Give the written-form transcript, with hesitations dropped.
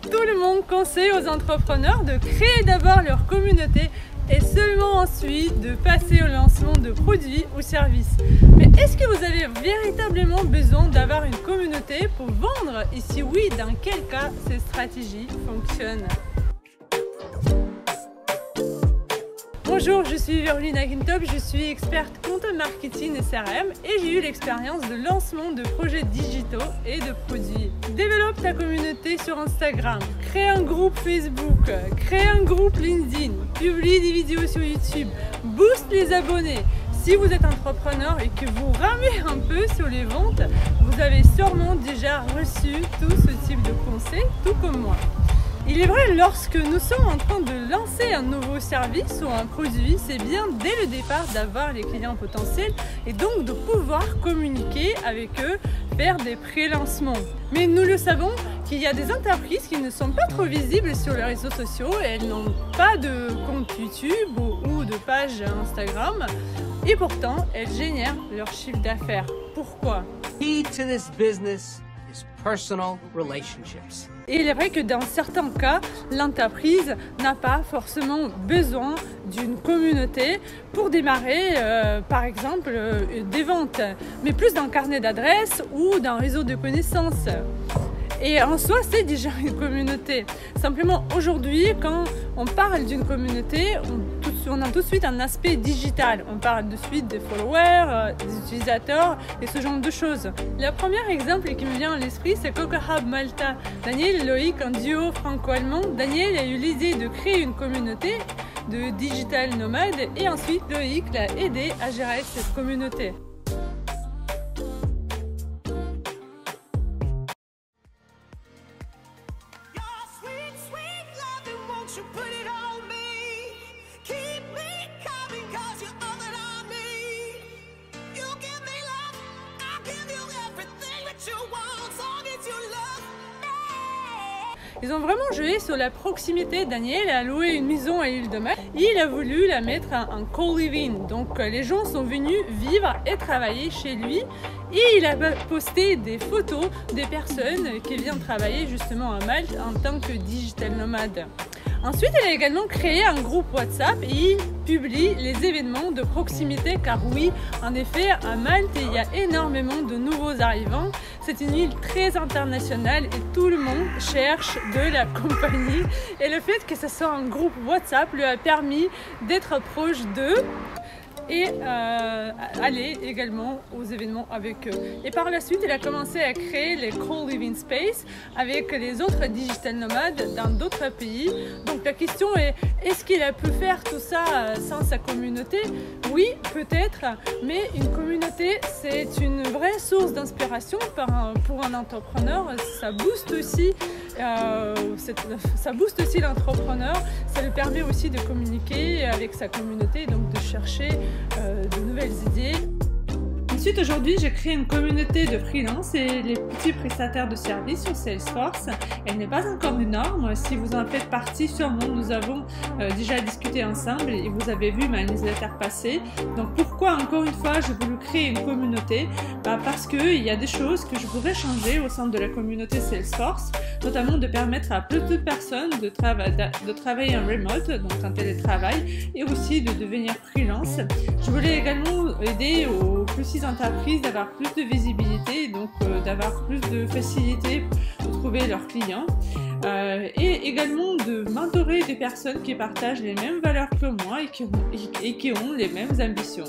tout le monde conseille aux entrepreneurs de créer d'abord leur communauté et seulement ensuite de passer au lancement de produits ou services. Mais est-ce que vous avez véritablement besoin d'avoir une communauté pour vendre? Et si oui, dans quel cas ces stratégies fonctionnent? Bonjour, je suis Verline Agintop, je suis experte content marketing et CRM et j'ai eu l'expérience de lancement de projets digitaux et de produits. Développe ta communauté sur Instagram, crée un groupe Facebook, crée un groupe LinkedIn, publie des vidéos sur YouTube, booste les abonnés. Si vous êtes entrepreneur et que vous ramez un peu sur les ventes, vous avez sûrement déjà reçu tout ce type de conseils, tout comme moi. Il est vrai, lorsque nous sommes en train de lancer un nouveau service ou un produit, c'est bien dès le départ d'avoir les clients potentiels et donc de pouvoir communiquer avec eux, faire des pré-lancements. Mais nous le savons qu'il y a des entreprises qui ne sont pas trop visibles sur les réseaux sociaux et elles n'ont pas de compte YouTube ou de page Instagram et pourtant elles génèrent leur chiffre d'affaires. Pourquoi? Key to this business is personal relationships. Et il est vrai que dans certains cas, l'entreprise n'a pas forcément besoin d'une communauté pour démarrer, par exemple, des ventes, mais plus d'un carnet d'adresses ou d'un réseau de connaissances. Et en soi, c'est déjà une communauté. Simplement, aujourd'hui, quand on parle d'une communauté, on a tout de suite un aspect digital. On parle de suite des followers, des utilisateurs et ce genre de choses. Le premier exemple qui me vient à l'esprit, c'est Coco Hub Malta. Daniel et Loïc, un duo franco-allemand. Daniel a eu l'idée de créer une communauté de digital nomades et ensuite Loïc l'a aidé à gérer cette communauté. Ils ont vraiment joué sur la proximité. Daniel a loué une maison à l'île de Malte. Il a voulu la mettre en co-living. Donc les gens sont venus vivre et travailler chez lui. Et il a posté des photos des personnes qui viennent travailler justement à Malte en tant que digital nomade. Ensuite, il a également créé un groupe WhatsApp et il publie les événements de proximité car oui, en effet, à Malte, il y a énormément de nouveaux arrivants. C'est une île très internationale et tout le monde cherche de la compagnie. Et le fait que ce soit un groupe WhatsApp lui a permis d'être proche d'eux et aller également aux événements avec eux. Et par la suite, il a commencé à créer les co-living space avec les autres digital nomades dans d'autres pays. Donc la question est, est-ce qu'il a pu faire tout ça sans sa communauté? Oui, peut-être, mais une communauté, c'est une vraie source d'inspiration pour un entrepreneur. Ça booste aussi l'entrepreneur, ça lui permet aussi de communiquer avec sa communauté, donc de chercher de nouvelles idées. Ensuite, aujourd'hui, j'ai créé une communauté de freelance et les petits prestataires de services sur Salesforce. Elle n'est pas encore énorme. Si vous en faites partie, sûrement, nous avons déjà discuté ensemble et vous avez vu ma newsletter passée. Donc, pourquoi, encore une fois, j'ai voulu créer une communauté? Parce qu'il y a des choses que je pourrais changer au sein de la communauté Salesforce, notamment de permettre à plus de personnes de travailler en remote, donc en télétravail, et aussi de devenir freelance. Je voulais également aider aux plus entreprises d'avoir plus de visibilité, donc d'avoir plus de facilité pour trouver leurs clients et également de mentorer des personnes qui partagent les mêmes valeurs que moi et qui ont les mêmes ambitions.